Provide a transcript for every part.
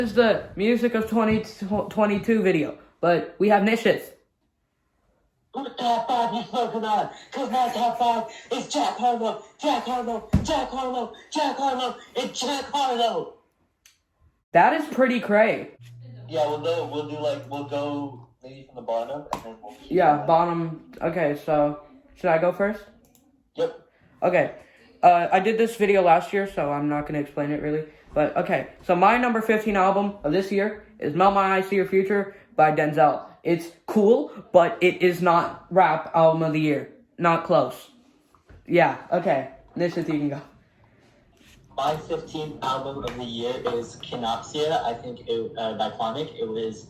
This is the music of 2022 video, but we have niches. Who top five you smoking on? Cause my top five is Jack Harlow, Jack Harlow, Jack Harlow, Jack Harlow, and Jack Harlow. That is pretty cray. Yeah, we'll go maybe from the bottom and then we'll bottom. Okay, so should I go first? Yep. Okay. I did this video last year, so I'm not gonna explain it really. But okay, so my number 15 album of this year is Melt My Eyes, See Your Future by Denzel. It's cool, but it is not rap album of the year. Not close. Yeah, okay. Nishit, you can go. My 15th album of the year is Kinopsia. I think by Quamic. It was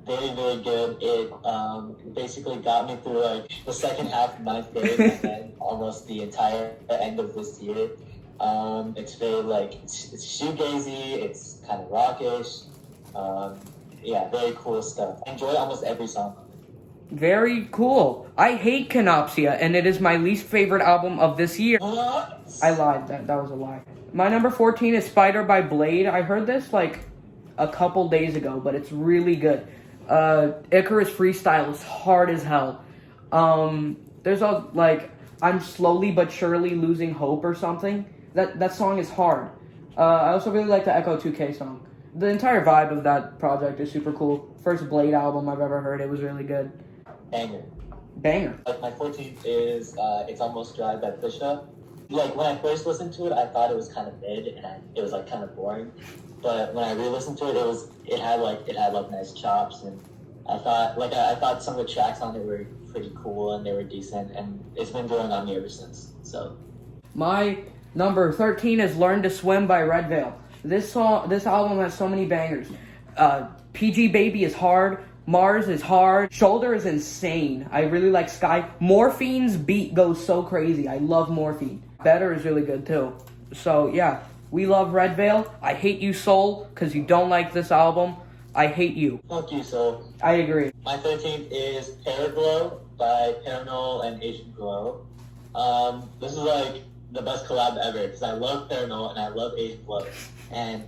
very, very good. It basically got me through like the second half of 9th grade and then almost the entire end of this year. It's very like it's shoegazy. It's kind of rockish. Yeah, very cool stuff. I enjoy almost every song. Very cool. I hate Canopsia, and it is my least favorite album of this year. What? I lied. That was a lie. My number 14 is Spider by Blade. I heard this like a couple days ago, but it's really good. Icarus Freestyle is hard as hell. There's a like I'm slowly but surely losing hope or something. That song is hard. I also really like the Echo 2K song. The entire vibe of that project is super cool. First Blade album I've ever heard. It was really good. Banger. Like my 14th is It's Almost Dry by Pusha. Like when I first listened to it, I thought it was kind of mid and it was like kind of boring. But when I re-listened to it, it had nice chops, and I thought some of the tracks on it were pretty cool and they were decent, and it's been growing on me ever since. So my number 13 is Learn to Swim by Red Veil. This album has so many bangers. PG Baby is hard. Mars is hard. Shoulder is insane. I really like Sky. Morphine's beat goes so crazy. I love Morphine. Better is really good too. So yeah, we love Red Veil. I hate you, Soul, because you don't like this album. I hate you. Fuck you, Soul. I agree. My 13th is Paraglow by Paranol and Asian Glow. This is like the best collab ever because I love Paranol and I love Asian Glow. And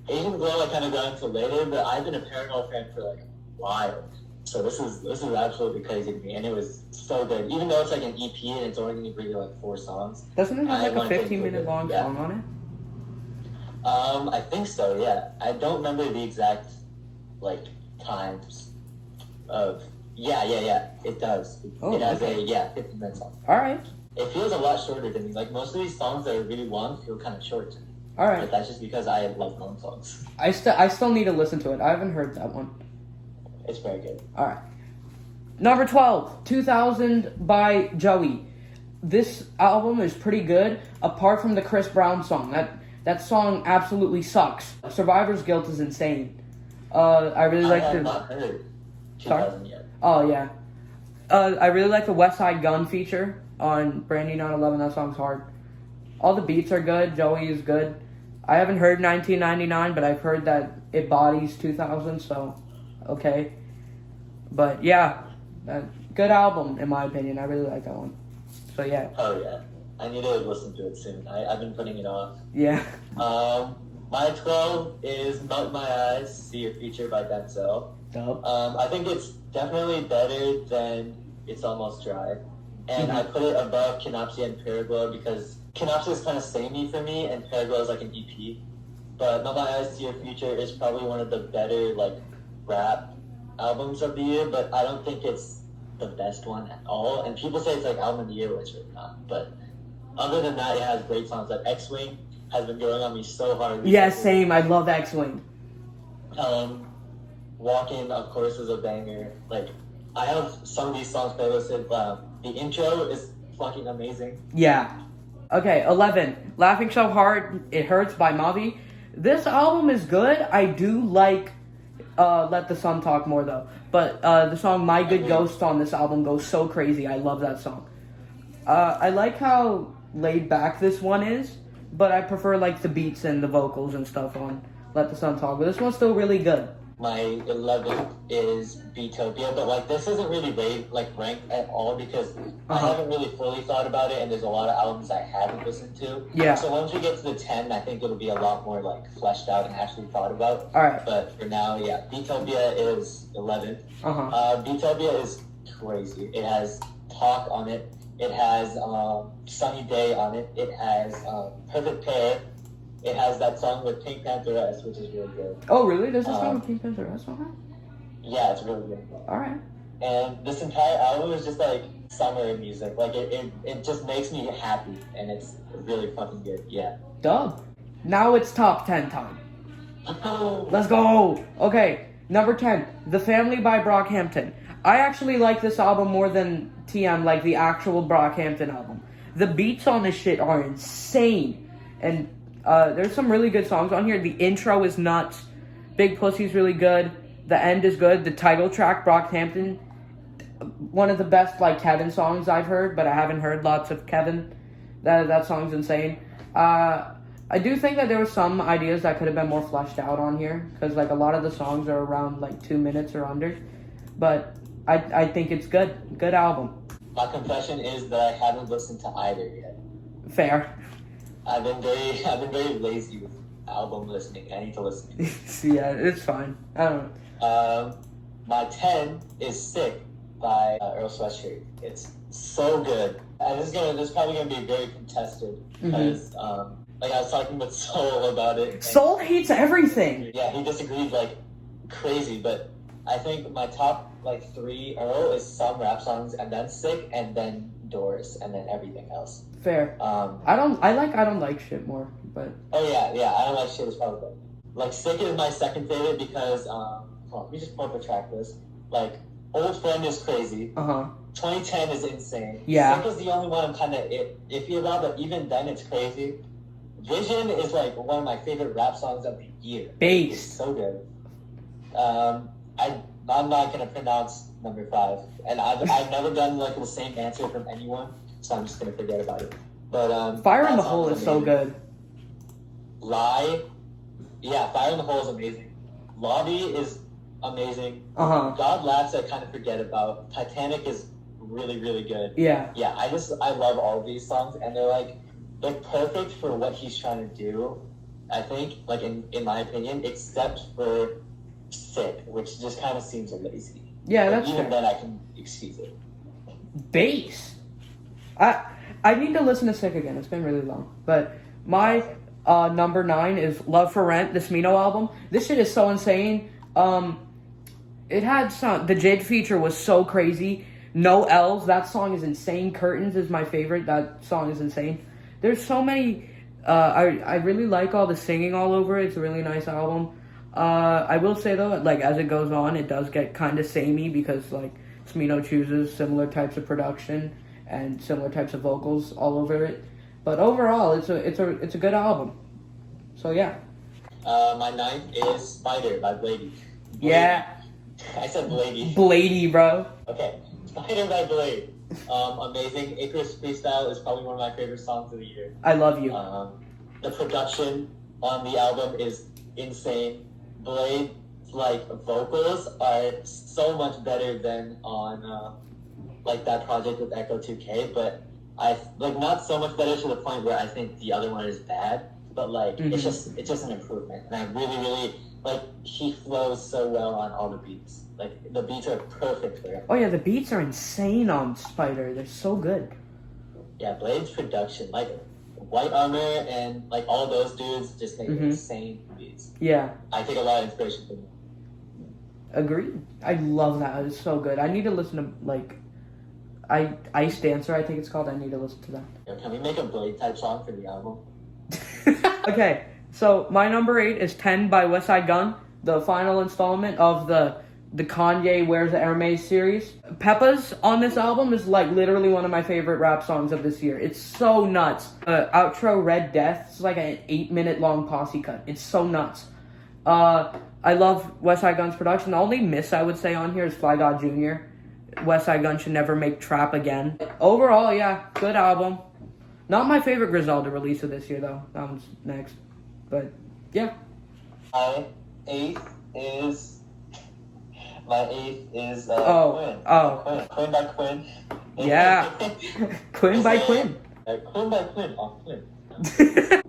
Asian Glow I kind of got into later, but I've been a Paranol fan for like a while. So this is absolutely crazy to me, and it was so good. Even though it's like an EP and it's only going to be like 4 songs. Doesn't it have like a 15-minute long song on it? I think so. Yeah, I don't remember the exact like times of. Yeah. It does. Oh, it has okay. a 15-minute song. All right. It feels a lot shorter to me. Like most of these songs that are really long feel kind of short to me. All right. But that's just because I love long songs. I still need to listen to it. I haven't heard that one. It's very good. All right. Number 12, 2000 by Joey. This album is pretty good, apart from the Chris Brown song. That song absolutely sucks. Survivor's Guilt is insane. I really like I have not heard 2000 yet. Oh yeah. I really like the West Side Gun feature on Brandy 911. That song's hard. All the beats are good. Joey is good. I haven't heard 1999, but I've heard that it bodies 2000, so okay. But yeah, good album in my opinion. I really like that one. So yeah. Oh yeah, I need to listen to it soon. I've been putting it off. Yeah. My 12 is Melt My Eyes, See Your Future by Denzel. Dope. I think it's definitely better than It's Almost Dry. And I put it above Kinopsia and Paraglow because Kinopsia is kind of samey for me and Paraglow is like an EP. But Melt My Eyes, See Your Future is probably one of the better like rap albums of the year, but I don't think it's the best one at all. And people say it's like album of the year, which it's really not. But other than that, it has great songs. Like X-Wing has been growing on me so hard recently. Yeah, same. I love X-Wing. Walking, of course, is a banger. Like, I have some of these songs playlisted. The intro is fucking amazing. Yeah. Okay, 11. Laughing So Hard It Hurts by Mavi. This album is good. I do like Let the Sun Talk More, though. But the song My Good Ghost on this album goes so crazy. I love that song. I like how laid back this one is, but I prefer like the beats and the vocals and stuff on Let the Sun Talk. But this one's still really good. My 11th is Beatopia, but like this isn't really ranked at all because I haven't really fully thought about it, and there's a lot of albums I haven't listened to. Yeah. So once we get to the 10, I think it'll be a lot more like fleshed out and actually thought about. All right. But for now, yeah, Beatopia is 11th. Beatopia is crazy. It has Talk on it. It has Sunny Day on it. It has Perfect Pair. It has that song with Pink Pantheress, which is really good. Oh, really? There's a song with Pink Pantheress on it? Yeah, it's really good. All right. And this entire album is just like summer music. Like it just makes me happy, and it's really fucking good. Yeah. Dub. Now it's top 10 time. Let's go. Okay, number 10, The Family by Brockhampton. I actually like this album more than TM, like the actual Brockhampton album. The beats on this shit are insane, and there's some really good songs on here. The intro is nuts. Big Pussy's really good. The end is good. The title track, Brockhampton, one of the best like Kevin songs I've heard, but I haven't heard lots of Kevin. That song's insane. I do think that there were some ideas that could have been more fleshed out on here, because like a lot of the songs are around like 2 minutes or under. But I think it's good. Good album. My confession is that I haven't listened to either yet. Fair. I've been very lazy with album listening. I need to listen. Yeah, it's fine. I don't know. My 10 is Sick by Earl Sweatshirt. It's so good. And this is probably gonna be very contested because like I was talking with Soul about it. Soul hates everything. Yeah, he disagreed like crazy, but I think my top like 3 Earl is some rap songs, and then Sick, and then Doors, and then everything else. Fair. I don't like shit more, but oh yeah, I don't like shit is probably good. Like Sick is my second favorite because hold on, let me just pull up the track list. Like Old Friend is crazy. 2010 is insane. Yeah. Sick is the only one I'm kind of iffy about, but even then it's crazy. Vision is like one of my favorite rap songs of the year. Bass. It's so good. I'm not gonna pronounce number 5, and I've never done like the same answer from anyone, so I'm just gonna forget about it. But Fire in the Hole is so good. Lie, yeah, Fire in the Hole is amazing. Lobby is amazing. God Laughs I kind of forget about. Titanic is really really good. Yeah. Yeah, I love all of these songs, and they're perfect for what he's trying to do. I think, like in my opinion, except for Sick, which just kind of seems lazy. Yeah, but that's even fair. then I can excuse it. Bass. I need to listen to Sick again. It's been really long. But my number 9 is Love for Rent, the Smino album. This shit is so insane. It had the Jid feature was so crazy. No L's. That song is insane. Curtains is my favorite. That song is insane. There's so many. I really like all the singing all over it. It's a really nice album. I will say though, like as it goes on, it does get kind of samey because like Smino chooses similar types of production and similar types of vocals all over it. But overall, it's a good album. So yeah. My 9th is Spider by Blady. Yeah. I said Blady. Blady, bro. Okay. Spider by Blade. Amazing. Icarus Freestyle is probably one of my favorite songs of the year. I love you. The production on the album is insane. Blade's like vocals are so much better than on like that project with Echo 2K, but I like not so much better to the point where I think the other one is bad, but like it's just an improvement, and I really like he flows so well on all the beats. Like the beats are perfect for him. Oh yeah, the beats are insane on Spider. They're so good. Yeah, Blade's production, like White Armor and like all those dudes just make insane beats. Yeah. I take a lot of inspiration from them. Agreed. I love that. It's so good. I need to listen to like Ice Dancer, I think it's called. I need to listen to that. Yo, can we make a Blade type song for the album? Okay, so my number 8 is 10 by West Side Gun, the final installment of the Kanye Where's the Hermes series. Peppa's on this album is like literally one of my favorite rap songs of this year. It's so nuts. Outro Red Death is like an 8-minute long posse cut. It's so nuts. I love West Side Gun's production. The only miss I would say on here is Fly God Jr. West Side Gun should never make trap again. Overall, yeah, good album. Not my favorite Griselda release of this year though. That one's next. But yeah. My 8th is My 8th is Oh, oh. Quinn by Quinn. Yeah. Quinn by Quinn. Quinn by Quinn. Oh, Quinn.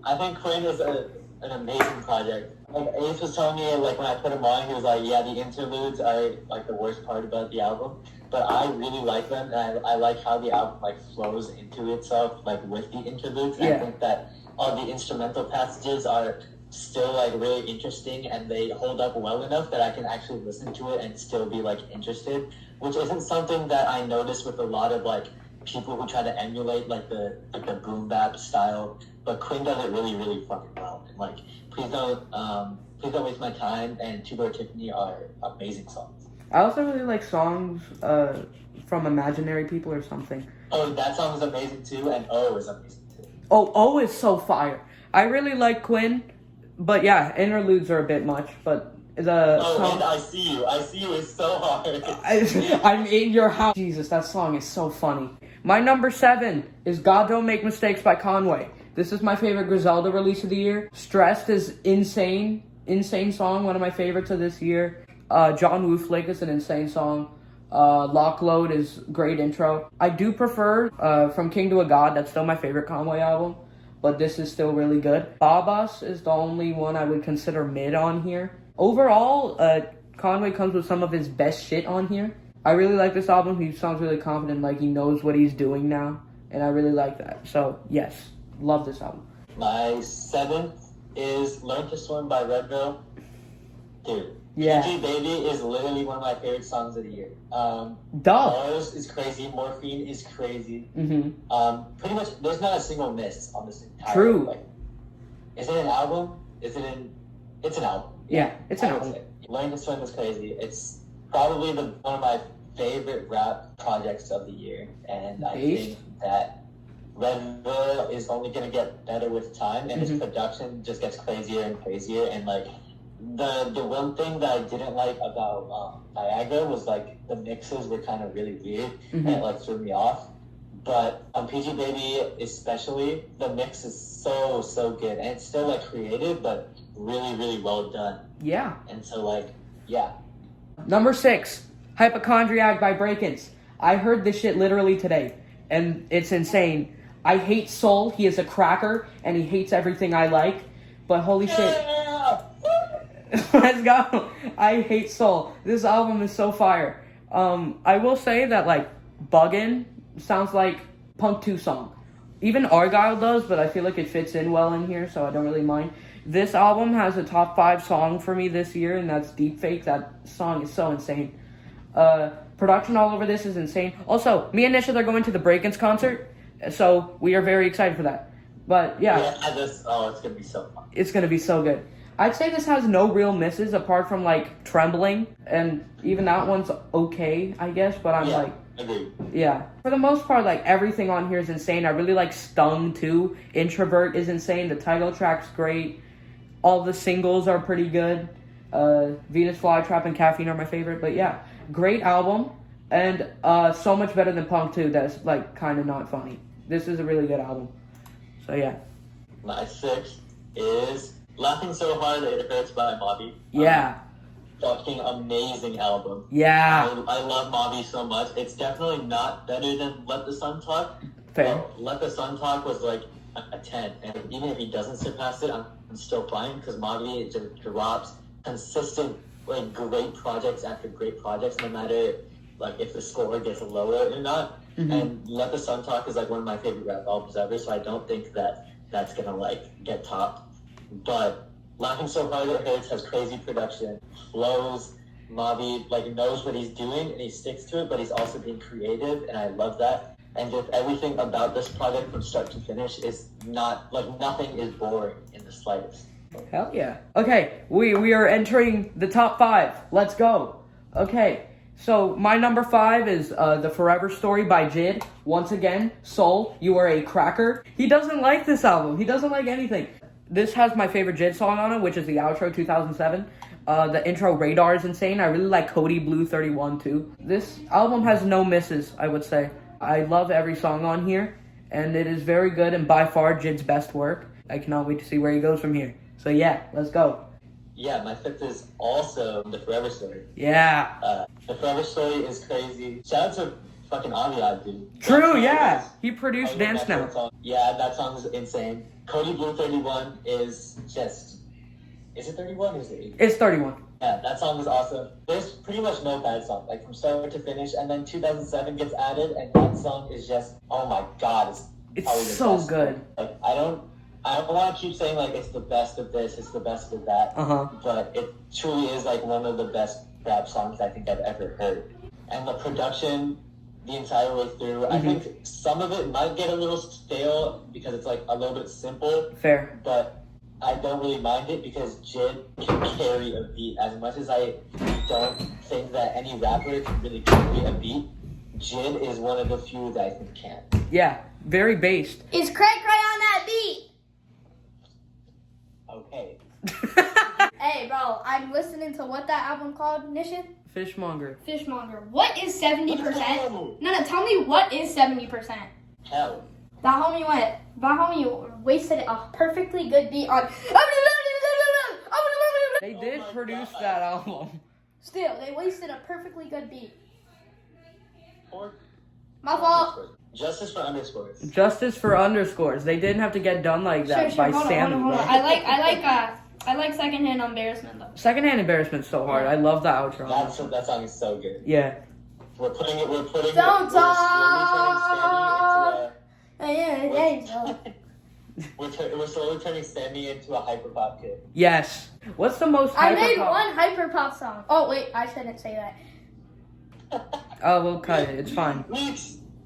I think Quinn is an amazing project. Like Ace was telling me, like when I put him on, he was like, "Yeah, the interludes are like the worst part about the album." But I really like them, and I like how the album like flows into itself, like with the interludes. Yeah. I think that all the instrumental passages are still like really interesting, and they hold up well enough that I can actually listen to it and still be like interested, which isn't something that I notice with a lot of like people who try to emulate like the boom bap style. But Quinn does it really, really fucking well. And like, please don't waste my time and Tuba or Tiffany are amazing songs. I also really like songs from Imaginary People or something. Oh, that song is amazing too, and O is amazing too. Oh is so fire. I really like Quinn, but yeah, interludes are a bit much. But the song, and I See You is so hard. I'm in your house. Jesus, that song is so funny. My number 7 is God Don't Make Mistakes by Conway. This is my favorite Griselda release of the year. Stressed is insane song, one of my favorites of this year. John Woo Flick is an insane song. Lockload is great intro. I do prefer From King to a God. That's still my favorite Conway album, but this is still really good. Babas is the only one I would consider mid on here. Overall, Conway comes with some of his best shit on here. I really like this album. He sounds really confident, like he knows what he's doing now, and I really like that. So yes, love this album. My 7th is Learn to Swim by Redville. Dude, Yeah. PG Baby is literally one of my favorite songs of the year. Duh. Mars is crazy. Morphine is crazy. Mm-hmm. Pretty much, there's not a single miss on this entire. True. Like, is it an album? It's an album. Yeah, it's an I would album. say. Learn to Swim is crazy. It's probably one of my favorite rap projects of the year, and I think that Redville is only going to get better with time, and his production just gets crazier and crazier. And like the one thing that I didn't like about Niagara was like the mixes were kind of really weird, and it like threw me off. But on PG Baby especially, the mix is so good, and it's still like creative, but really, really well done. Yeah. And so like, yeah. Number 6, Hypochondriac by Breakins. I heard this shit literally today, and it's insane. I hate Soul. He is a cracker, and he hates everything I like. But holy shit. Let's go. I hate Soul. This album is so fire. I will say that, like, Buggin' sounds like Punk 2 song. Even Argyle does, but I feel like it fits in well in here, so I don't really mind. This album has a top 5 song for me this year, and that's Deep Fake. That song is so insane. Production all over this is insane. Also, me and Nisha are going to the Breakins concert, so we are very excited for that. But yeah, it's gonna be so fun. It's gonna be so good. I'd say this has no real misses apart from like Trembling, and even that one's okay, I guess. But I'm like, agreed. Yeah, for the most part, like everything on here is insane. I really like Stung too. Introvert is insane. The title track's great. All the singles are pretty good. Venus Flytrap and Caffeine are my favorite. But yeah, great album, and so much better than Punk 2. That's like kind of not funny. This is a really good album. So yeah. My 6th is Laughing So Hard It Hurts by Mobby. Yeah. Fucking amazing album. Yeah. I love Mobby so much. It's definitely not better than Let the Sun Talk. Fair. Let the Sun Talk was like a 10. And even if he doesn't surpass it, I'm still fine because Mobby just drops consistent, like, great projects after great projects, no matter like if the score gets lower or not. And Let the Sun Talk is like one of my favorite rap albums ever, so I don't think that that's gonna like get topped. But Laughing So Hard It Hurts has crazy production, flows. Mobby like knows what he's doing and he sticks to it, but he's also being creative, and I love that. And just everything about this project from start to finish is not like nothing is boring in the slightest. Hell yeah. Okay, we are entering the top 5. Let's go. Okay, so my number 5 is The Forever Story by Jid. Once again, Soul, you are a cracker. He doesn't like this album. He doesn't like anything. This has my favorite Jid song on it, which is the outro 2007. The intro Radar is insane. I really like Cody Blue 31 too. This album has no misses, I would say. I love every song on here, and it is very good and by far Jid's best work. I cannot wait to see where he goes from here. So yeah, let's go. Yeah, my fifth is also The Forever Story. Yeah. The Forever Story is crazy. Shout out to fucking Aviad, dude. True, yeah. He produced Dance Now. Song. Yeah, that song is insane. Cody Blue 31 is just... Is it 31 or is it 8? It's 31. Yeah, that song is awesome. There's pretty much no bad song, like from start to finish, and then 2007 gets added, and that song is just, oh my god, It's probably the so best. good. Like, I don't want to keep saying like it's the best of this, it's the best of that, but it truly is like one of the best rap songs I think I've ever heard. And the production the entire way through, I think some of it might get a little stale because it's like a little bit simple. Fair. But I don't really mind it because Jid can carry a beat. As much as I don't think that any rapper can really carry a beat, Jid is one of the few that I think can. Yeah, very based. Is Craig right on that beat? Okay. Hey, bro, I'm listening to what that album called, Nishan? Fishmonger. Fishmonger. What is 70%? No, tell me what is 70%. Hell. That homie wasted a perfectly good beat on... They did produce that album. Still, they wasted a perfectly good beat. Or My fault. Justice for underscores. Justice for underscores. They didn't have to get done like that by Sammy. Hold on. I like secondhand embarrassment though. Secondhand embarrassment's so hard. I love the outro. That song is so good. Yeah. We're putting it. Don't talk. We're slowly turning Sammy into a hyperpop kid. Yes. What's the most I made hyperpop- one hyperpop song. Oh wait, I shouldn't say that. Oh, we'll cut it. It's fine.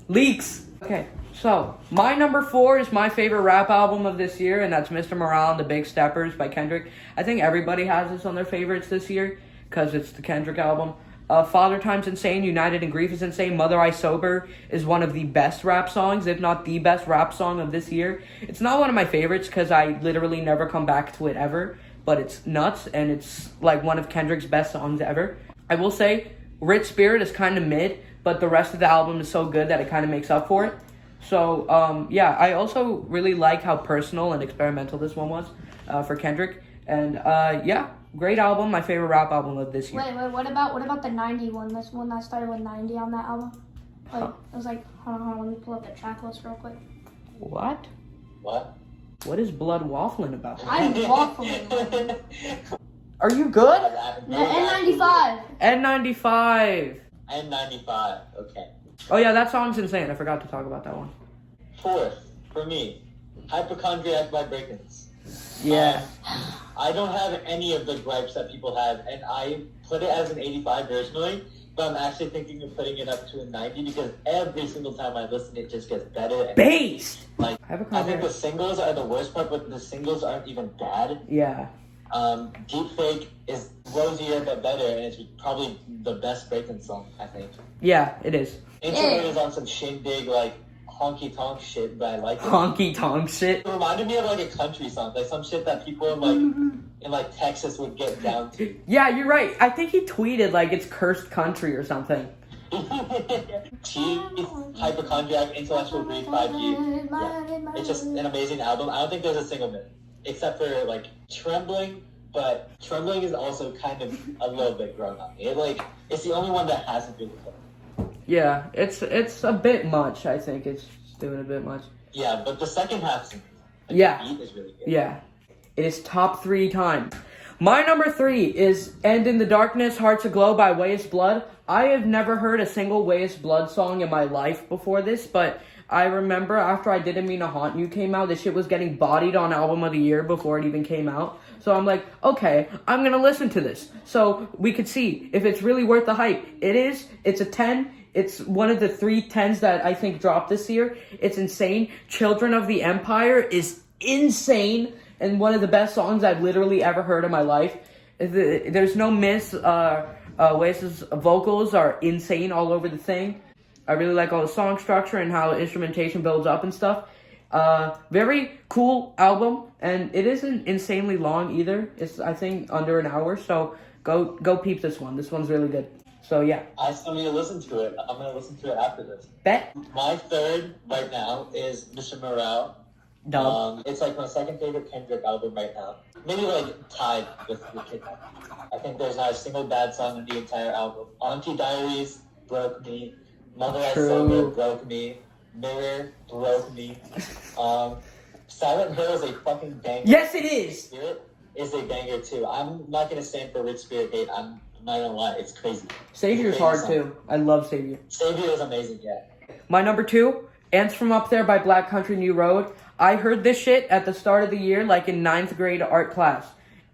Leaks. Okay, so my number 4 is my favorite rap album of this year, and that's Mr. Morale and the Big Steppers by Kendrick. I think everybody has this on their favorites this year because it's the Kendrick album. Father Time's insane. United in Grief is insane. Mother I Sober is one of the best rap songs, if not the best rap song of this year. It's not one of my favorites because I literally never come back to it ever, but it's nuts, and it's like one of Kendrick's best songs ever. I will say, Rich Spirit is kind of mid, but the rest of the album is so good that it kind of makes up for it. So, yeah, I also really like how personal and experimental this one was for Kendrick. And, yeah, great album, my favorite rap album of this year. Wait, what about the 90 one? This one that started with 90 on that album? Like, it was like, hold on, let me pull up the track list real quick. What? What? What is Blood Waffling about? I'm waffling. Are you good? N95. N95. N95, okay. Oh, yeah, that song's insane. I forgot to talk about that one. 4th, for me, Hypochondriac by Breakins. Yeah. I don't have any of the gripes that people have, and I put it as an 85 originally, but I'm actually thinking of putting it up to a 90 because every single time I listen, it just gets better. And Based! like, I think the singles are the worst part, but the singles aren't even bad. Yeah. Deepfake is rosier but better, and it's probably the best Breakin' song, I think. Yeah, it is. Introvert is on some shindig, like, honky tonk shit, but I like it. Honky tonk shit. It reminded me of like a country song, like some shit that people in like Texas would get down to. Yeah, you're right. I think he tweeted like it's cursed country or something. Teeth, Hypochondriac, Intellectual Breed, 5G. Yeah. It's just an amazing album. I don't think there's a single minute, except for like Trembling, but Trembling is also kind of a little bit grown on me. It's the only one that hasn't been played. Yeah, it's a bit much. I think it's doing a bit much. Yeah, but the second half, the beat is really good. Yeah, it is top 3 time. My number 3 is "End in the Darkness, Hearts Aglow" by Wayest Blood. I have never heard a single Wayest Blood song in my life before this, but I remember after I Didn't Mean to Haunt You came out, this shit was getting bodied on Album of the Year before it even came out. So I'm like, okay, I'm gonna listen to this. So we could see if it's really worth the hype. It is. It's a 10. It's one of the 3 10s that I think dropped this year. It's insane. Children of the Empire is insane and one of the best songs I've literally ever heard in my life. There's no miss. Oasis' vocals are insane all over the thing. I really like all the song structure and how instrumentation builds up and stuff. Very cool album, and it isn't insanely long either. It's, I think, under an hour, so go peep this one. This one's really good. So, yeah. I still need to listen to it. I'm going to listen to it after this. Bet. My 3rd right now is Mr. Morale. Dub. It's like my second favorite Kendrick album right now. Maybe like tied with Kidnap. I think there's not a single bad song in the entire album. Auntie Diaries broke me. Mother I Sober broke me. Mirror broke me. Silent Hill is a fucking banger. Yes, it is. Spirit is a banger too. I'm not gonna stand for Rich Spirit hate. I'm not gonna lie, it's crazy. Savior's hard too. I love Savior. Savior is amazing, yeah. My number 2, Ants from Up There by Black Country New Road. I heard this shit at the start of the year, like in 9th grade art class,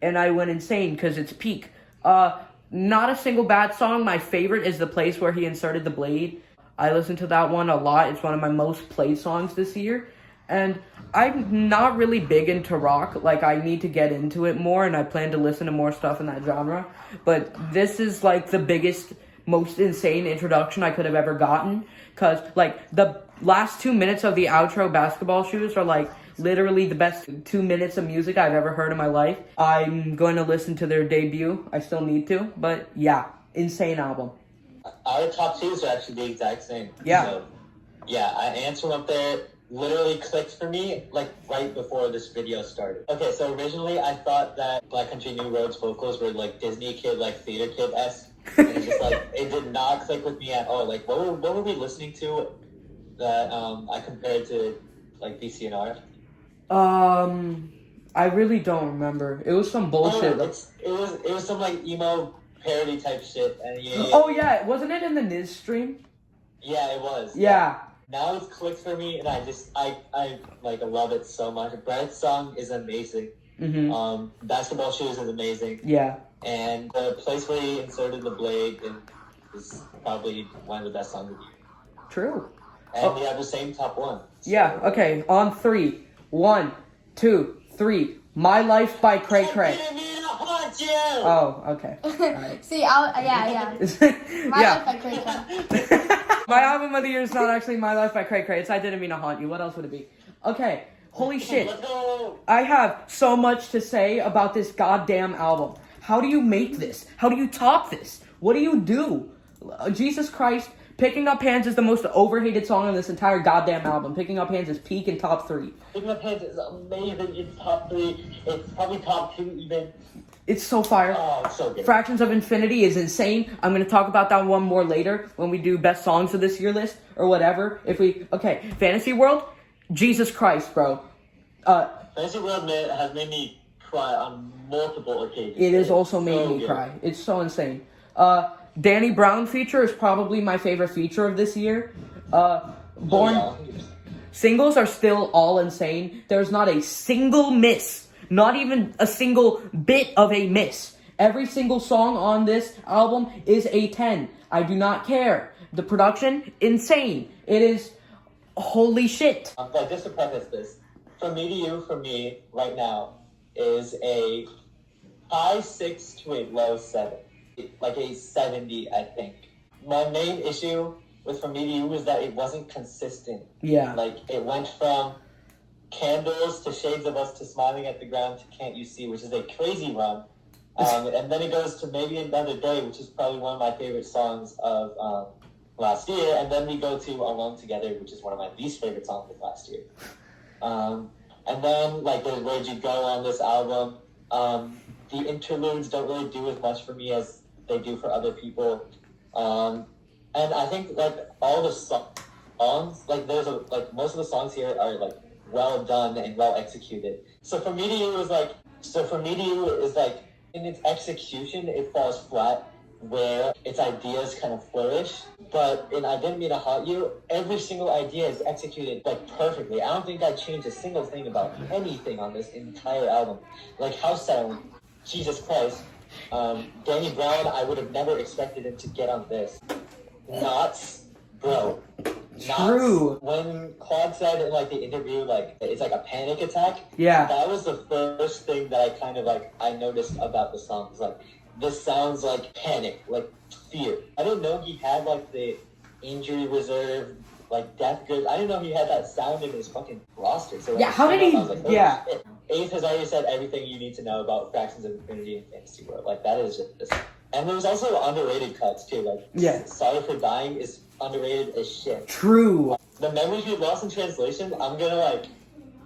and I went insane because it's peak. Not a single bad song. My favorite is The Place Where He Inserted the Blade. I listen to that one a lot. It's one of my most played songs this year. And I'm not really big into rock. Like, I need to get into it more, and I plan to listen to more stuff in that genre. But this is, like, the biggest, most insane introduction I could have ever gotten. Because, like, the last 2 minutes of the outro Basketball Shoes are, like, literally the best 2 minutes of music I've ever heard in my life. I'm going to listen to their debut. I still need to. But, yeah, insane album. Our top 2s are actually the exact same. Yeah. So, yeah, Ants from Up There literally clicked for me, like, right before this video started. Okay, so originally I thought that Black Country New Road's vocals were, like, Disney Kid, like, Theater Kid-esque. And it's just, like, it did not click with me at all. Like, what were we listening to that I compared to, like, BCNR? I really don't remember. It was some bullshit. It was some, like, emo parody type shit. And Oh, yeah. Wasn't it in the Niz stream? Yeah, it was. Yeah. Now it's clicked for me, and I love it so much. Brett's song is amazing. Mm-hmm. Basketball Shoes is amazing. Yeah. And The Place Where He Inserted the Blade is probably one of the best songs of the year. True. And we have the same top 1. So. Yeah, okay. On 3. 1, 2, 3. My Life by Cray Cray. Oh, okay. All right. See, yeah. My Life by Cray Cray. My album of the year is not actually My Life by Cray Cray. It's I Didn't Mean to Haunt You. What else would it be? Okay. Holy shit. Let's go. I have so much to say about this goddamn album. How do you make this? How do you top this? What do you do? Jesus Christ. Picking Up Hands is the most overhated song on this entire goddamn album. Picking Up Hands is peak in top 3. Picking Up Hands is amazing. It's top 3. It's probably top 2 even. It's so fire. Oh, it's so good. Fractions of Infinity is insane. I'm going to talk about that one more later when we do best songs of this year list or whatever. Okay, Fantasy World, Jesus Christ, bro. Fantasy World has made me cry on multiple occasions. It has also made me cry. It's so insane. Danny Brown feature is probably my favorite feature of this year. Singles are still all insane. There's not a single miss. Not even a single bit of a miss. Every single song on this album is a 10. I do not care. The production, insane. It is holy shit. Like, just to preface this, From Me to You, for me, right now, is a high 6 to a low 7. Like a 70, I think. My main issue with From Me to You was that it wasn't consistent. Yeah. Like, it went from Candles to Shades of Us to Smiling at the Ground to Can't You See, which is a crazy run. And then it goes to Maybe Another Day, which is probably one of my favorite songs of last year. And then we go to Alone Together, which is one of my least favorite songs of last year. And then, like, there's Where'd You Go on this album. The interludes don't really do as much for me as they do for other people. And I think, like, all the songs, like, most of the songs here are, like, well done and well executed. So For Me to You is like, in its execution, it falls flat, where its ideas kind of flourish. But in I Didn't Mean to Haunt You, every single idea is executed, like, perfectly. I don't think I'd change a single thing about anything on this entire album. Like, House Sound, Jesus Christ. Danny Brown, I would have never expected him to get on this. Knots, bro. True. When Claude said in, like, the interview, like, it's like a panic attack. Yeah. That was the first thing that I kind of, like, I noticed about the song. It's like, this sounds like panic, like fear. I didn't know he had, like, the injury reserve, like, death good. I didn't know he had that sound in his fucking roster. So yeah, how did he? I was like, oh, yeah. Shit. Eighth has already said everything you need to know about Fractions of Infinity and Fantasy World. Like, that is just... And there's also underrated cuts, too. Like, yeah. Sorry for Dying is underrated as shit. True. The Memories We Lost in Translation, I'm gonna, like,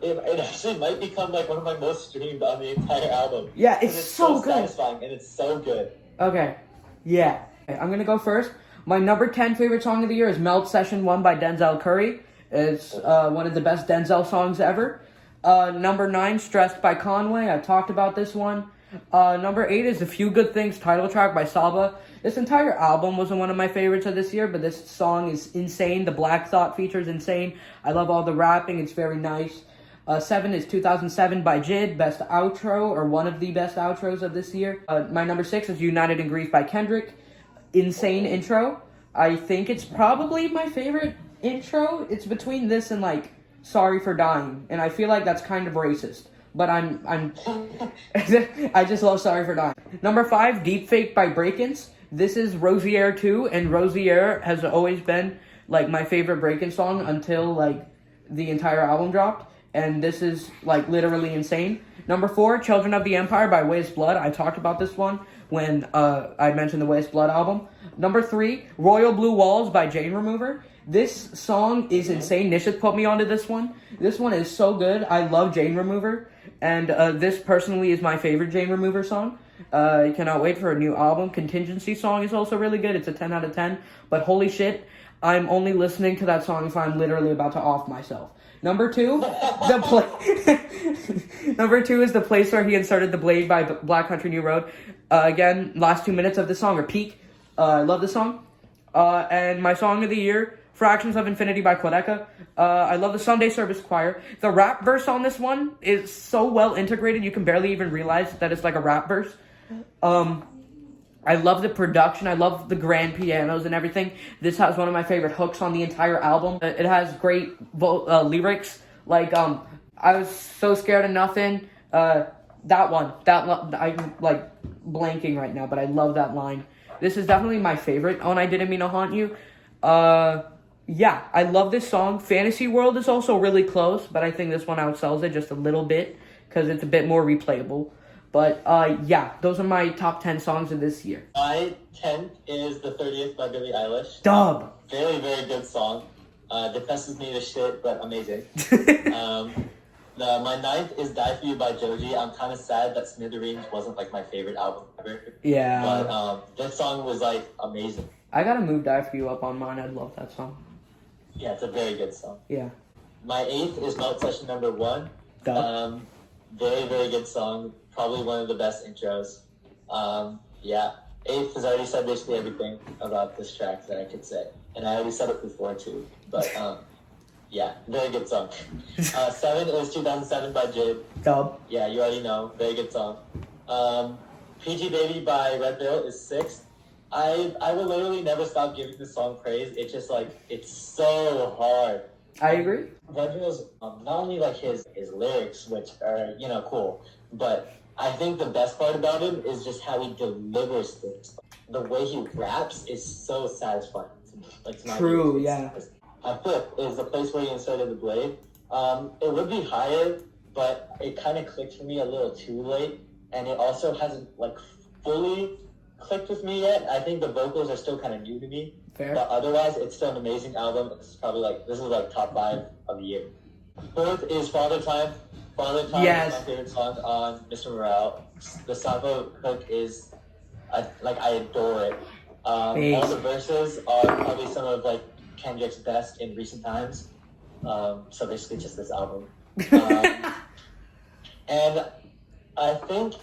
it actually might become like one of my most streamed on the entire album. Yeah, it's so good. Satisfying and it's so good. Okay, yeah. Okay, I'm gonna go first. My number 10 favorite song of the year is Melt Session 1 by Denzel Curry. It's one of the best Denzel songs ever. Number 9, Stressed by Conway. I talked about this one. Number 8 is A Few Good Things title track by Saba. This entire album wasn't one of my favorites of this year, but this song is insane. The Black Thought feature is insane. I love all the rapping. It's very nice. 7 is 2007 by Jid, best outro, or one of the best outros of this year. My number 6 is United in Grief by Kendrick. Insane intro. I think it's probably my favorite intro. It's between this and like Sorry for Dying, and I feel like that's kind of racist. But I'm I just love Sorry for Dying. Number 5, Deepfake by Breakins. This is Rosier 2, and Rosier has always been like my favorite Breakin song until like the entire album dropped, and this is like literally insane. Number 4, Children of the Empire by Waste Blood. I talked about this one when I mentioned the Waste Blood album. Number 3, Royal Blue Walls by Jane Remover. This song is insane. Nisha put me onto this one. This one is so good. I love Jane Remover, and this personally is my favorite Jane Remover song. I cannot wait for a new album. Contingency song is also really good. It's a 10 out of 10. But holy shit, I'm only listening to that song if I'm literally about to off myself. Number 2, Number 2 is The Place Where He Inserted the Blade by Black Country New Road. Again, last 2 minutes of this song are peak. I love this song. And my song of the year, Fractions of Infinity by Quedeca. I love the Sunday Service Choir. The rap verse on this one is so well integrated, you can barely even realize that it's like a rap verse. I love the production. I love the grand pianos and everything. This has one of my favorite hooks on the entire album. It has great lyrics. Like, I was so scared of nothing. That one. I'm like blanking right now, but I love that line. This is definitely my favorite on I Didn't Mean to Haunt You. Yeah, I love this song. Fantasy World is also really close, but I think this one outsells it just a little bit because it's a bit more replayable. But, yeah, those are my top 10 songs of this year. My 10th is The 30th by Billie Eilish. Dub! Very, very good song. Depresses me to shit, but amazing. My 9th is Die For You by Joji. I'm kind of sad that Smithereens wasn't, like, my favorite album ever. Yeah. But this song was, like, amazing. I gotta move Die For You up on mine. I love that song. Yeah, it's a very good song. Yeah. My 8th is Melt Session number 1. Dub. Very, very good song. Probably one of the best intros. Yeah. 8th has already said basically everything about this track that I could say. And I already said it before too. But yeah, very good song. 7 is 2007 by Jid. Dub. Yeah, you already know. Very good song. PG Baby by Red Bill is 6th. I will literally never stop giving this song praise. It's just like, it's so hard. I agree. Red Bill's not only like his lyrics, which are, you know, cool, but I think the best part about him is just how he delivers things. The way he raps is so satisfying to me. Like, to my True, ears. yeah. My 5th is The Place Where He Inserted the Blade. It would be higher, but it kind of clicked for me a little too late, and it also hasn't like fully clicked with me yet. I think the vocals are still kind of new to me. Fair. But otherwise, it's still an amazing album. This is like top 5 of the year. 4th is Father Time. Father Time Yes. is my favorite song on Mr. Morale. The Savo hook is, I adore it. All the verses are probably some of like Kendrick's best in recent times. So basically just this album. And I think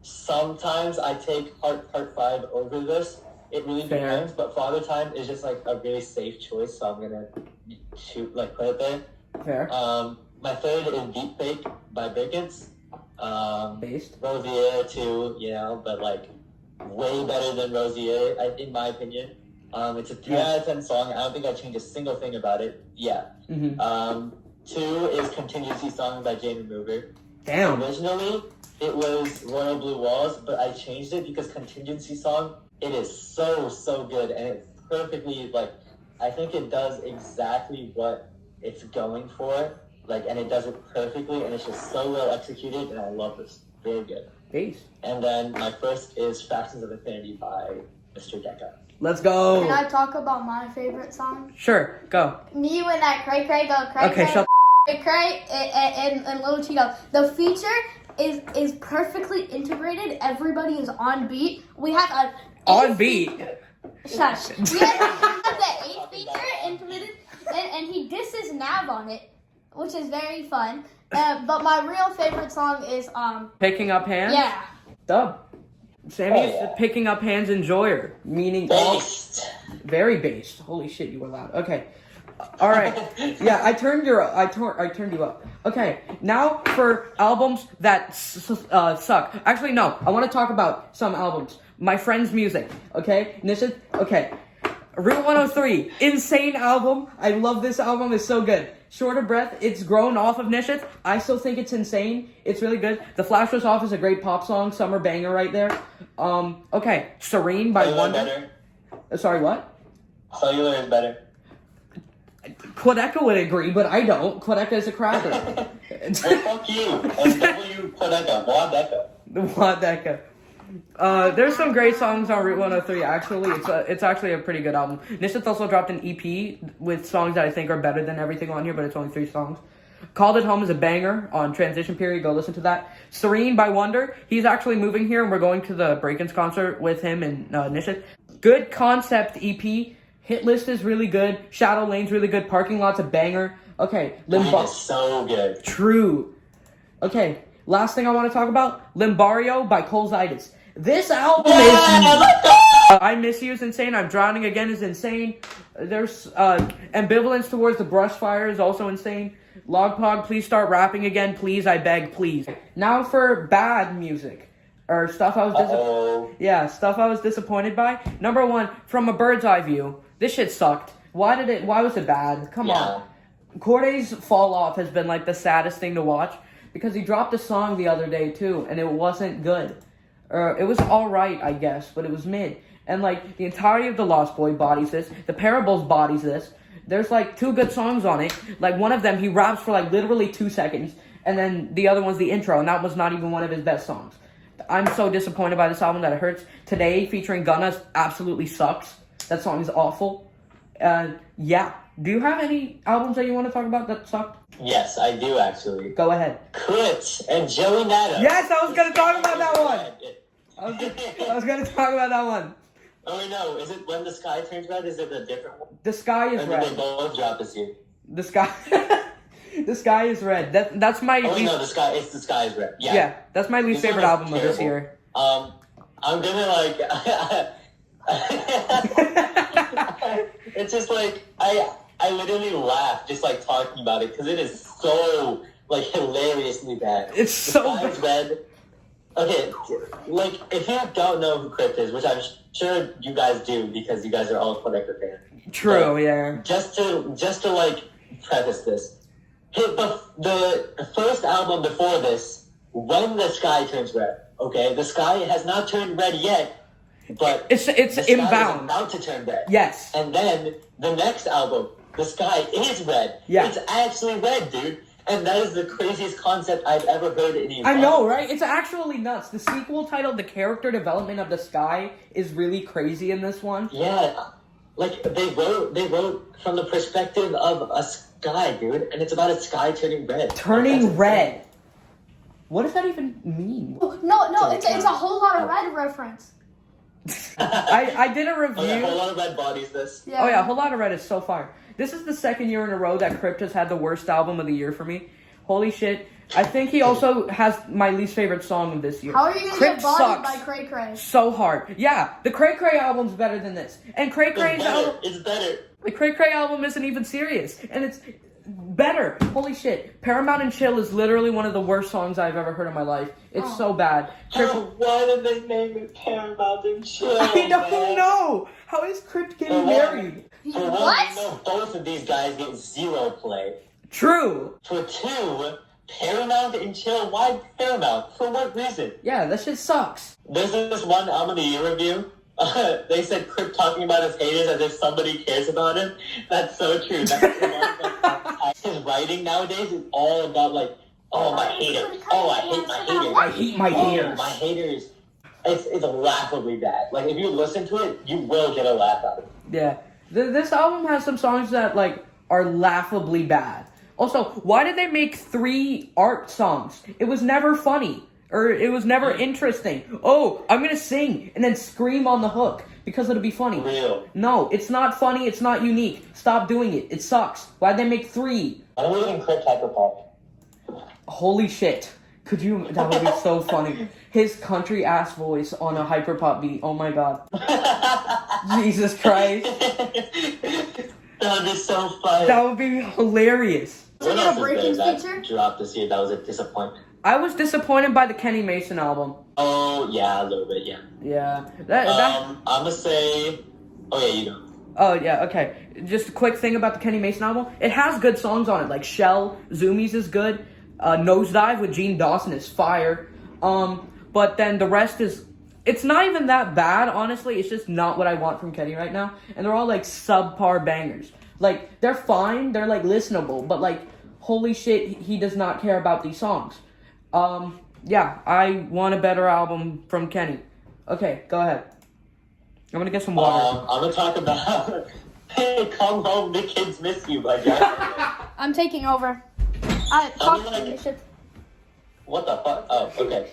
sometimes I take Part 5 over this. It really depends, but Father Time is just like a really safe choice, so I'm gonna put it there. Fair. My 3rd is Deep Fake by Breakins. Based. Rosier too, you know, but like way better than Rosier, in my opinion. It's a 10 out of 10 song. I don't think I changed a single thing about it. Yeah. Mm-hmm. 2 is Contingency Song by Jane Remover. Damn. Originally, it was Royal Blue Walls, but I changed it because Contingency Song, it is so good, and it's perfectly, like, I think it does exactly what it's going for, like, and it does it perfectly, and it's just so well executed, and I love this. Very good. Base. And then my 1st is Fractions of Infinity by Mr. Deca. Let's go. Can I talk about my favorite song? Sure, go. Me when that cray go cray. Okay, shut Cray and Little Chico. The feature is perfectly integrated. Everybody is on beat. We have a On beat. Shush. We have the 8th feature implemented, and he disses Nav on it, which is very fun. But my real favorite song is Picking Up Hands? Yeah. Dub. Sammy's Picking Up Hands enjoyer, meaning Based. very based. Holy shit, you were loud. Okay. All right. Yeah, I turned you up. Okay. Now for albums that suck. Actually, no. I want to talk about some albums. My friend's music. Okay. Nishit. Okay. Route 103. Insane album. I love this album. It's so good. Short of Breath. It's grown off of Nishit. I still think it's insane. It's really good. The Flash Was Off is a great pop song. Summer banger right there. Okay. Serene by Wonder. Sorry, what? Cellular is better. Quadeca would agree, but I don't. Quadeca is a cracker. Well, fuck you. And W Quadeca. Quadeca. There's some great songs on Route 103. Actually, it's actually a pretty good album. Nishith also dropped an EP with songs that I think are better than everything on here, but it's only 3 songs. Called It Home is a banger on Transition Period. Go listen to that. Serene by Wonder. He's actually moving here, and we're going to the Break-Ins concert with him and Nishith. Good concept EP. Hit List is really good. Shadow Lane's really good. Parking Lot's a banger. Okay. It's so good. True. Okay. Last thing I want to talk about. Limbario by Colzitis. This album is... I Miss You is insane. I'm Drowning Again is insane. There's ambivalence towards the brush fire is also insane. Logpog, please start rapping again. Please, I beg, please. Now for bad music. Or stuff I was stuff I was disappointed by. Number 1, From a Bird's Eye View. This shit sucked. Why was it bad? Come on. Corday's fall off has been like the saddest thing to watch because he dropped a song the other day too and it wasn't good. It was alright, I guess, but it was mid. And like the entirety of the Lost Boy bodies this. The Parables bodies this. There's like 2 good songs on it. Like one of them he raps for like literally 2 seconds and then the other one's the intro and that was not even one of his best songs. I'm so disappointed by this album that it hurts. Today featuring Gunna absolutely sucks. That song is awful. Yeah. Do you have any albums that you want to talk about that sucked? Yes, I do actually. Go ahead. Crit and Joey Natta. Yes, I was going to talk about that one. I was going to talk about that one. Oh, wait, no. Is it When the Sky Turns Red? Is it a different one? The Sky is Red. They both dropped this year. The Sky... The Sky is Red. That's my... Oh, no, The Sky is Red. Yeah, that's my least favorite album of this year. I'm gonna like... It's just like I literally laugh just like talking about it because it is so like hilariously bad. It's so bad. Okay, like if you don't know who Crypt is, which I'm sure you guys do because you guys are all Collector fans. True, but yeah. Just to like preface this, the first album before this, When the Sky Turns Red. Okay, the sky has not turned red yet. But it's inbound. About to turn red. Yes. And then the next album, The Sky is Red. Yeah. It's actually red, dude. And that is the craziest concept I've ever heard in I know, right? It's actually nuts. The sequel titled The Character Development of the Sky is really crazy in this one. Yeah. Like they wrote from the perspective of a sky, dude, and it's about a sky turning red. Turning red. What does that even mean? No, it's a whole lot of red reference. I did a review. Oh, yeah, a whole lot of red bodies this. Yeah. Oh yeah, a whole lot of red is so fire. This is the second year in a row that Crypt has had the worst album of the year for me. Holy shit. I think he also has my least favorite song of this year. How are you gonna Crypt get bodied sucks by Cray Cray? so hard. Yeah, the Cray Cray album's better than this. And Cray Cray's album... It's better. The Cray Cray album isn't even serious. And it's better. Holy shit. Paramount and Chill is literally one of the worst songs I've ever heard in my life. It's so bad. Why did they name it Paramount and Chill? I don't know. How is Crypt getting married? For What? one, know both of these guys get 0 play. True. For 2, Paramount and Chill. Why Paramount? For what reason? Yeah, that shit sucks. There's this one album of the year review. They said Crypt talking about his haters as if somebody cares about him. That's so true. His writing nowadays is all about like, oh my haters. Oh, I hate my haters. I hate my haters. Oh, my haters. It's laughably bad. Like if you listen to it, you will get a laugh out of it. Yeah. This album has some songs that like are laughably bad. Also, why did they make 3 art songs? It was never funny. Or it was never interesting. Oh, I'm gonna sing and then scream on the hook because it'll be funny. Real. No, it's not funny. It's not unique. Stop doing it. It sucks. Why'd they make 3? I don't even correct hyperpop. Holy shit. Could you? That would be so funny. His country ass voice on a hyperpop beat. Oh my god. Jesus Christ. That would be so funny. That would be hilarious. So What you else get a is breaking there feature? that dropped this year that was a disappointment? I was disappointed by the Kenny Mason album. Oh, yeah, a little bit, yeah. Yeah. That. I'm gonna say... Oh, yeah, you go. Oh, yeah, okay. Just a quick thing about the Kenny Mason album. It has good songs on it, like Shell, Zoomies is good. Nosedive with Gene Dawson is fire. But then the rest is... It's not even that bad, honestly. It's just not what I want from Kenny right now. And they're all, like, subpar bangers. Like, they're fine. They're, like, listenable. But, like, holy shit, he does not care about these songs. Yeah, I want a better album from Kenny. Okay, go ahead. I'm gonna get some water. I'm gonna talk about Hey, Come Home, The Kids Miss You by Jack. I'm taking over. What the fuck? Oh, okay.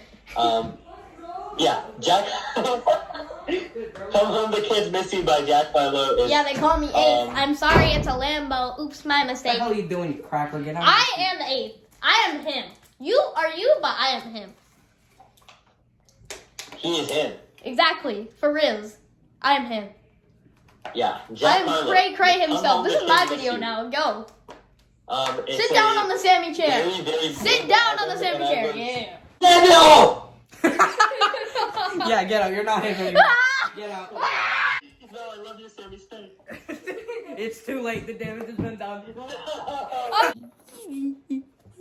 Yeah, Jack. Come Home, The Kids Miss You by Jack Harlow is... Yeah, they call me 8th. I'm sorry, it's a Lambo. Oops, my What the mistake. hell are you doing, you cracker? Get out. I am 8th. I am him. You are you, but I am him. He is him. Exactly. For Riz. I am him. Yeah, Jack I'm Harlow. Cray Come himself. Home, This The is my Kids Miss video You. now. Go. It's Sit down on the Sammy chair. very, very Sit good down on the album, Sammy and I chair. would- Yeah. Daniel! Yeah, get out. You're not him anymore. Get out. No, I love your Sammy State. It's too late. The damage has been done.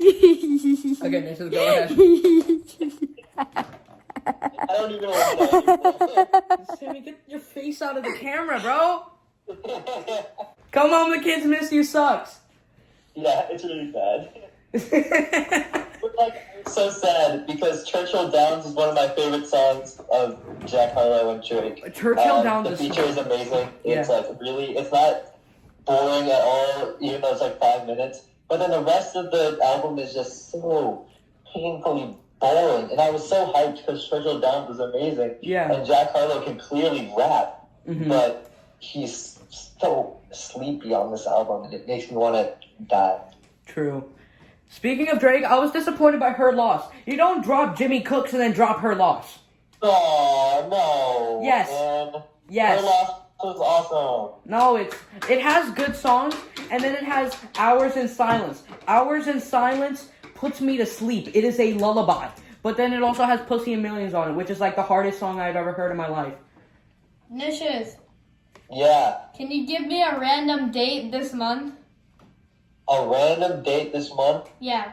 Okay, Nathan, go ahead. I don't even know Sammy, get your face out of the camera, bro. Come Home, The Kids Miss You sucks. Yeah, it's really sad. But, like, it's so sad because Churchill Downs is one of my favorite songs of Jack Harlow and Drake. Churchill Downs the is feature is amazing. It's Yeah. like really, it's not boring at all, even though it's like 5 minutes. But then the rest of the album is just so painfully boring. And I was so hyped because Churchill Downs was amazing. Yeah. And Jack Harlow can clearly rap, Mhm. but he's so sleepy on this album, and it makes me want to die. True. Speaking of Drake, I was disappointed by Her Loss. You don't drop Jimmy Cooks and then drop Her Loss. Oh no! Yes. Man. Yes. Her Loss was awesome. No, it has good songs, and then it has Hours in Silence. Hours in Silence puts me to sleep. It is a lullaby. But then it also has Pussy and Millions on it, which is like the hardest song I've ever heard in my life. Nishis, Yeah. can you give me a random date this month? A random date this month, Yeah.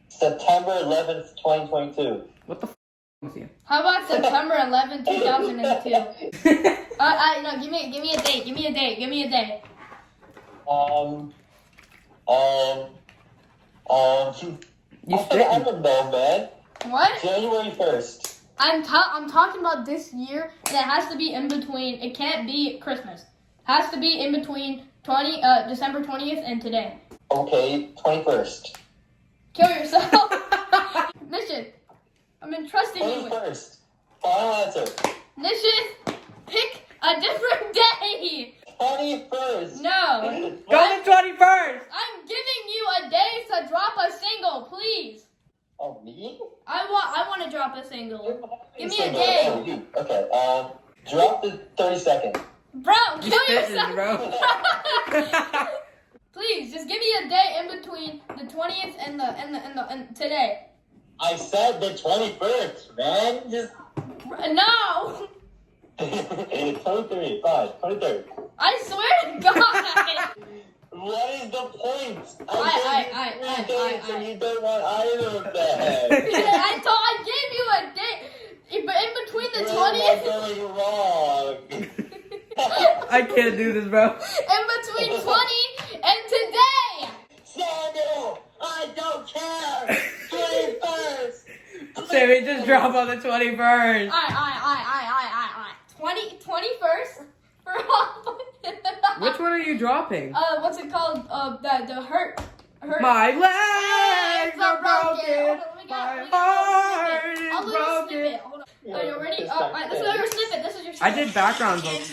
September 11th, 2022. What the f*** with you? How about September 11, 2002? No, give me a date. Give me a date. Give me a date. You I spitting. don't know, man. What? January 1st. I'm talking about this year, and it has to be in between. It can't be Christmas. Has to be in between December 20th and today. Okay, 21st. Kill yourself. Mission. I'm entrusting you with. 21st. Final answer. Mission. Pick a different day. 21st. No. Go to 21st! I'm giving you a day to drop a single, please. Oh, me? I want to drop a single. Give me a Single. day. Oh, you. Okay, drop the 32nd. Bro, You kill spitting, yourself. bro. Please, just give me a day in between the 20th and today. I said the 21st, man. Just No. 23, fine, 23rd. I swear to God. What is the point? I- and you don't want either of them. I gave you a day, but in between the What am I 20th, going wrong? I can't do this, bro. in between 20 and today. Samuel, I don't care. 21st. Sammy, just drop on the 21st. I. 21st for Which one are you dropping? what's it called? The hurt. My legs are broken. My heart is I'll do a broken. snippet. Hold on. Are you ready? Alright, this is your snippet. This is your snippet. I did background vocals.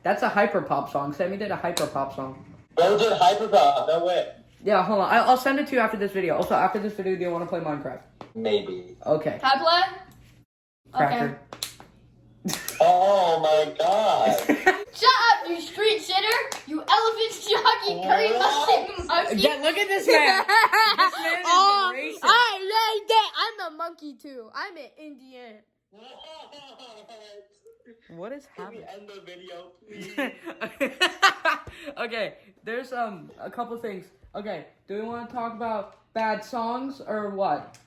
That's a hyperpop song. Sammy did a hyperpop song. Bro did hyperpop, no way. Yeah, hold on. I'll send it to you after this video. Also, after this video, do you want to play Minecraft? Maybe. Okay. Can I play? Cracker. Oh my god. Shut up, you street sitter! You elephant jockey, curry mustard monkey! Yeah, look at this man. This man is racist. I like that. I'm a monkey too. I'm an Indian. What is Can we happening? end the video, please? Okay, there's a couple things. Okay, do we want to talk about bad songs or what?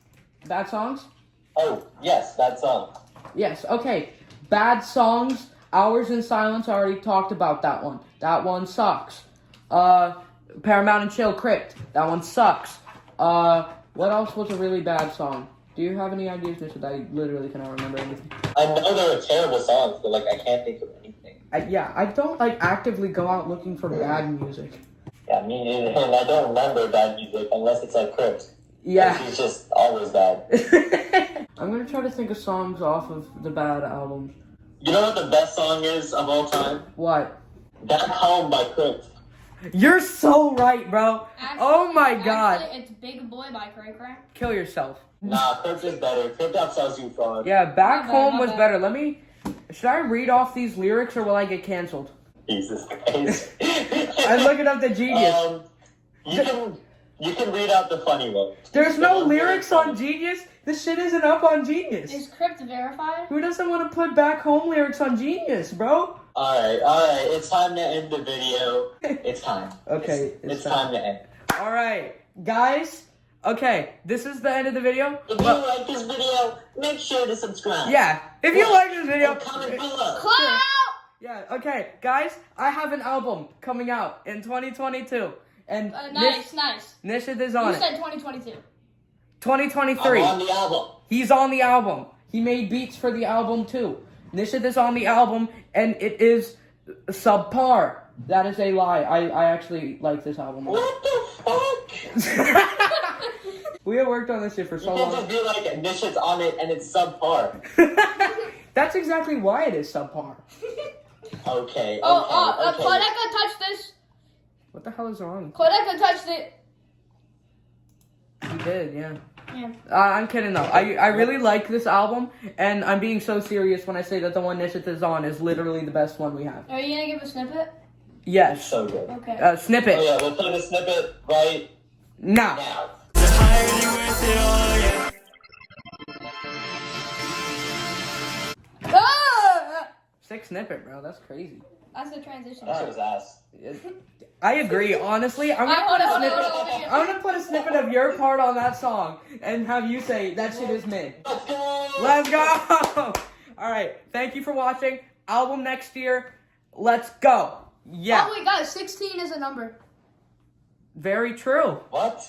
Bad songs? Oh, yes, that song. Yes, okay. Bad songs, Hours in Silence, I already talked about that one. That one sucks. Paramount and Chill Crypt, that one sucks. What else was a really bad song? Do you have any ideas, Mr. I literally cannot remember anything. I know there are terrible songs, but like I can't think of anything. I don't like actively go out looking for bad music. Yeah, me neither. And I don't remember bad music unless it's like Crypt. Yeah. He's just always bad. I'm gonna try to think of songs off of the bad album. You know what the best song is of all time? What? Back Home by Crypt. You're so right, bro. Oh my god. Actually, it's Big Boy by Cray Cray. Kill yourself. Nah, Crypt is better. Crypt outsells you, fraud. Yeah, Back My bad, Home my was bad. better. Should I read off these lyrics or will I get canceled? Jesus Christ. I'm looking up the Genius. You can read out the funny one. There's no lyrics on Genius. This shit isn't up on Genius. Is Crypt verified? Who doesn't want to put Back Home lyrics on Genius, bro? Alright. It's time to end the video. It's time. Okay, It's time to end. Alright, guys. Okay, this is the end of the video. If you like this video, make sure to subscribe. Yeah, if you like this video, And comment below. Clout! yeah, okay, guys, I have an album coming out in 2022, and Nice. Nishid is on You it. said 2022. 2023. I'm on the album. He's on the album. He made beats for the album too. Nishid is on the album, and it is subpar. That is a lie. I actually like this album. What the fuck? We have worked on this shit for so You can long. just be like, this shit's on it and it's subpar. That's exactly why it is subpar. Okay. Kodaka touched this. What the hell is wrong? Kodaka touched it. He did, yeah. Yeah. I'm kidding though. I really like this album, and I'm being so serious when I say that the one Nishit is on is literally the best one we have. Are you gonna give a snippet? Yes. So good. Okay. Snippet. Oh yeah, we'll put a snippet right Now. now. Ah! Sick snippet, bro. That's crazy. That's the transition. That was ass. I agree. Honestly, I'm gonna put a snippet of your part on that song and have you say that shit is mid. Let's go! Let's go! Alright, thank you for watching. Album next year. Let's go. Yeah. Oh wait, guys, 16 is a number. Very true. What?